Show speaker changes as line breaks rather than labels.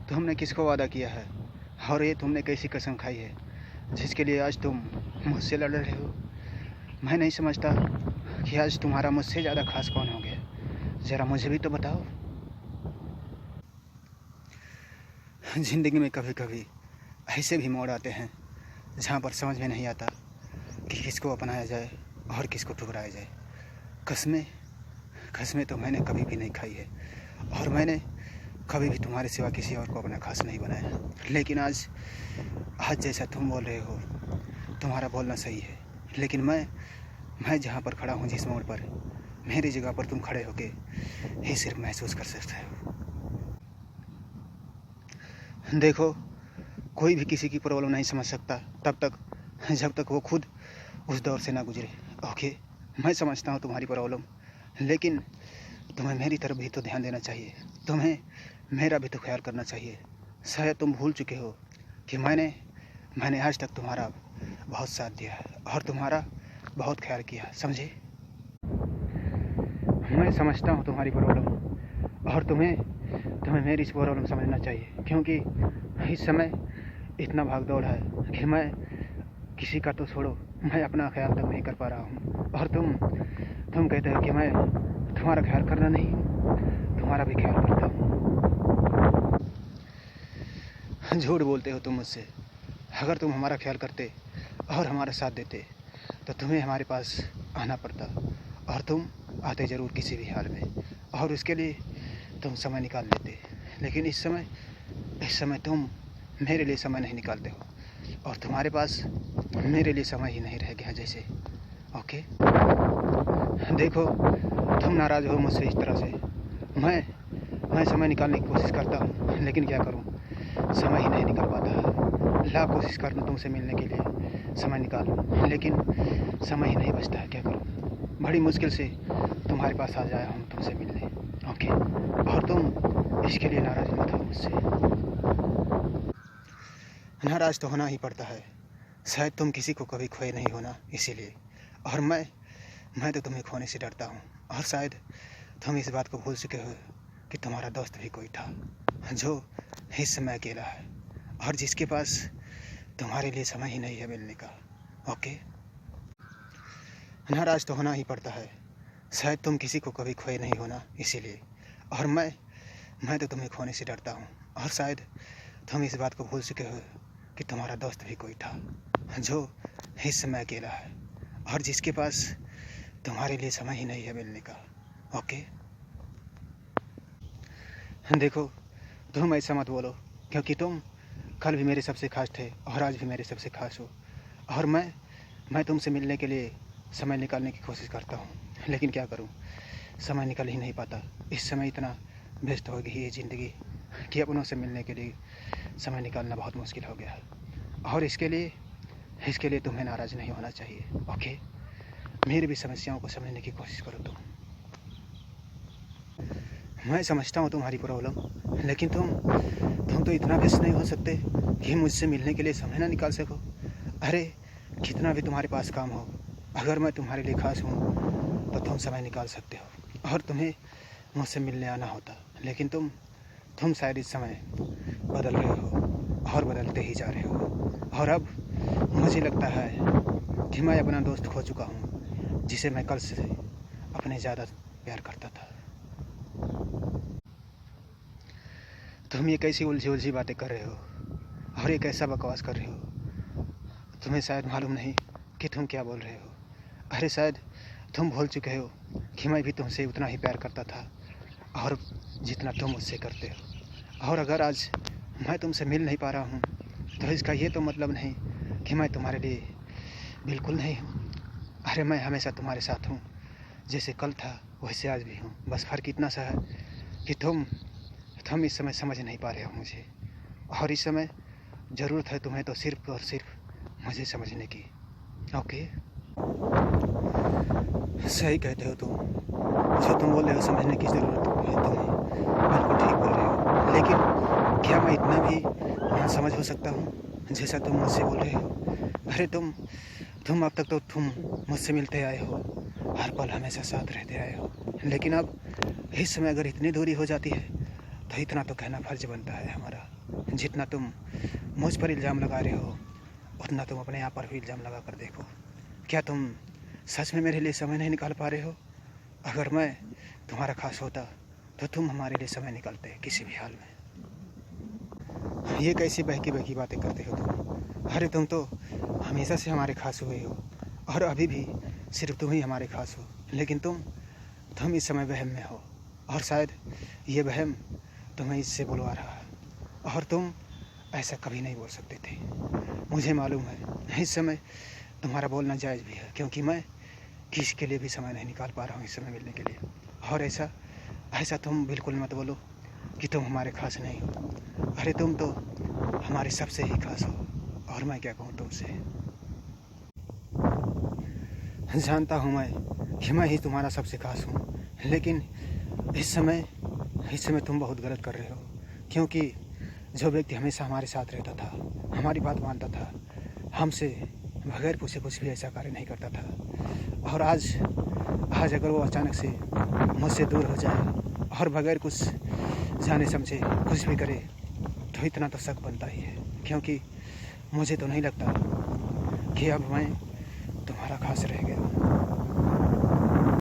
तुमने किसको वादा किया है और ये तुमने कैसी कसम खाई है जिसके लिए आज तुम मुझसे लड़ रहे हो। मैं नहीं समझता कि आज तुम्हारा मुझसे ज़्यादा खास कौन हो गया। ज़रा मुझे भी तो बताओ। ज़िंदगी में कभी कभी ऐसे भी मोड़ आते हैं जहाँ पर समझ में नहीं आता कि किसको अपनाया जाए और किसको ठुकराया जाए। कसमें कसमें तो मैंने कभी भी नहीं खाई है और मैंने कभी भी तुम्हारे सिवा किसी और को अपना खास नहीं बनाया। लेकिन आज जैसा तुम बोल रहे हो तुम्हारा बोलना सही है, लेकिन मैं जहाँ पर खड़ा हूँ, जिस मोड़ पर, मेरी जगह पर तुम खड़े होके ही सिर्फ महसूस कर सकते हो। देखो, कोई भी किसी की प्रॉब्लम नहीं समझ सकता तब तक जब तक वो खुद उस दौर से ना गुजरे। ओके, मैं समझता हूँ तुम्हारी प्रॉब्लम, लेकिन तुम्हें मेरी तरफ भी तो ध्यान देना चाहिए। तुम्हें मेरा भी तो ख्याल करना चाहिए। शायद तुम भूल चुके हो कि मैंने आज तक तुम्हारा बहुत साथ दिया है और तुम्हारा बहुत ख्याल किया, समझे। मैं समझता हूँ तुम्हारी प्रॉब्लम और तुम्हें मेरी इस प्रॉब्लम समझना चाहिए, क्योंकि इस समय इतना भागदौड़ है कि मैं किसी का तो छोड़ो, मैं अपना ख्याल तक नहीं कर पा रहा हूँ। और तुम कहते हो कि मैं तुम्हारा ख्याल करना नहीं हूँ, तुम्हारा भी ख्याल करता हूँ। झूठ बोलते हो तुम मुझसे। अगर तुम हमारा ख्याल करते और हमारा साथ देते तो तुम्हें हमारे पास आना पड़ता, और तुम आते ज़रूर किसी भी हाल में, और उसके लिए तुम समय निकाल लेते। लेकिन इस समय तुम मेरे लिए समय नहीं निकालते हो और तुम्हारे पास मेरे लिए समय ही नहीं रह गया जैसे। ओके, देखो, तुम नाराज़ हो मुझसे इस तरह से। मैं समय निकालने की कोशिश करता हूँ, लेकिन क्या करूँ, समय ही नहीं निकल पाता। लाख कोशिश करूँ तुमसे मिलने के लिए, समय निकालूं, लेकिन समय ही नहीं बचता है। क्या करूँ, बड़ी मुश्किल से तुम्हारे पास आ जाया हूँ तुमसे मिलने। ओके, और तुम इसके लिए नाराज़ मत हो मुझसे। नाराज़ तो होना ही पड़ता है, शायद तुम किसी को कभी खोए नहीं हो ना, इसीलिए। और मैं तो तुम्हें खोने से डरता हूँ, और शायद तुम इस बात को भूल चुके हो कि तुम्हारा दोस्त भी कोई था जो इस समय अकेला है और जिसके पास तुम्हारे लिए समय ही नहीं है मिलने का। ओके, नाराज़ तो होना ही पड़ता है, शायद तुम किसी को कभी खोए नहीं हो ना, इसीलिए। और मैं तो तुम्हें खोने से डरता हूँ, और शायद तुम इस बात को भूल चुके हो कि तुम्हारा दोस्त भी कोई था जो इस समय अकेला है और जिसके पास तुम्हारे लिए समय ही नहीं है मिलने का। ओके, देखो, तुम ऐसा मत बोलो, क्योंकि तुम कल भी मेरे सबसे खास थे और आज भी मेरे सबसे खास हो। और मैं तुमसे मिलने के लिए समय निकालने की कोशिश करता हूँ, लेकिन क्या करूँ, समय निकल ही नहीं पाता। इस समय इतना व्यस्त हो गई है ज़िंदगी कि अपनों से मिलने के लिए समय निकालना बहुत मुश्किल हो गया है। और इसके लिए तुम्हें नाराज़ नहीं होना चाहिए। ओके, मेरी भी समस्याओं को समझने की कोशिश करो तुम। मैं समझता हूँ तुम्हारी प्रॉब्लम, लेकिन तुम तो इतना व्यस्त नहीं हो सकते कि मुझसे मिलने के लिए समय ना निकाल सको। अरे, कितना भी तुम्हारे पास काम हो, अगर मैं तुम्हारे लिए खास हूँ तो तुम समय निकाल सकते हो और तुम्हें मुझसे मिलने आना होता। लेकिन तुम शायद इस समय बदल रहे हो और बदलते ही जा रहे हो। और अब मुझे लगता है कि मैं अपना दोस्त खो चुका हूँ, जिसे मैं कल से अपने ज़्यादा प्यार करता था। तुम ये कैसी उलझी बातें कर रहे हो और ये कैसा बकवास कर रहे हो। तुम्हें शायद मालूम नहीं कि तुम क्या बोल रहे हो। अरे, शायद तुम भूल चुके हो कि मैं भी तुमसे उतना ही प्यार करता था और जितना तुम मुझसे करते हो। और अगर आज मैं तुमसे मिल नहीं पा रहा हूँ तो इसका ये तो मतलब नहीं कि मैं तुम्हारे लिए बिल्कुल नहीं हूँ। अरे, मैं हमेशा तुम्हारे साथ हूँ, जैसे कल था वैसे आज भी हूँ। बस फ़र्क इतना सा है कि तुम इस समय समझ नहीं पा रहे हो मुझे, और इस समय ज़रूरत है तुम्हें तो सिर्फ और सिर्फ मुझे समझने की। ओके, सही कहते हो तुम, जो तुम बोल रहे हो समझने की ज़रूरत है तुम्हें, बिल्कुल ठीक बोल रहे हो। लेकिन क्या मैं इतना भी नासमझ हो सकता हूँ जैसा तुम मुझसे बोल रहे हो। अरे, तुम अब तक तो तुम मुझसे मिलते आए हो, हर पल हमेशा साथ रहते आए हो, लेकिन अब इस समय अगर इतनी दूरी हो जाती है तो इतना तो कहना फ़र्ज बनता है हमारा। जितना तुम मुझ पर इल्ज़ाम लगा रहे हो, उतना तुम अपने आप पर भी इल्ज़ाम लगा कर देखो। क्या तुम सच में मेरे लिए समय नहीं निकाल पा रहे हो? अगर मैं तुम्हारा खास होता तो तुम हमारे लिए समय निकालते किसी भी हाल में। ये कैसी बहकी बहकी बातें करते हो तुम? अरे तुम तो हमेशा से हमारे खास हुए हो और अभी भी सिर्फ तुम ही हमारे खास हो। लेकिन तुम इस समय वहम में हो और शायद ये वहम तुम्हें इससे बुलवा रहा है और तुम ऐसा कभी नहीं बोल सकते थे। मुझे मालूम है इस समय तुम्हारा बोलना जायज़ भी है, क्योंकि मैं किसी के लिए भी समय नहीं निकाल पा रहा हूँ इस समय मिलने के लिए। और ऐसा तुम बिल्कुल मत बोलो कि तुम हमारे खास नहीं हो। अरे तुम तो हमारे सबसे ही खास हो, और मैं क्या कहूँ तुमसे। जानता हूँ मैं कि मैं ही तुम्हारा सबसे खास हूँ, लेकिन इस समय तुम बहुत गलत कर रहे हो। क्योंकि जो व्यक्ति हमेशा हमारे साथ रहता था, हमारी बात मानता था, हमसे बगैर पूछे कुछ भी ऐसा कार्य नहीं करता था, और आज अगर वो अचानक से मुझसे दूर हो जाए और बगैर कुछ जाने समझे कुछ भी करे, तो इतना तो शक बनता ही है। क्योंकि मुझे तो नहीं लगता कि अब मैं तुम्हारा खास रह गया।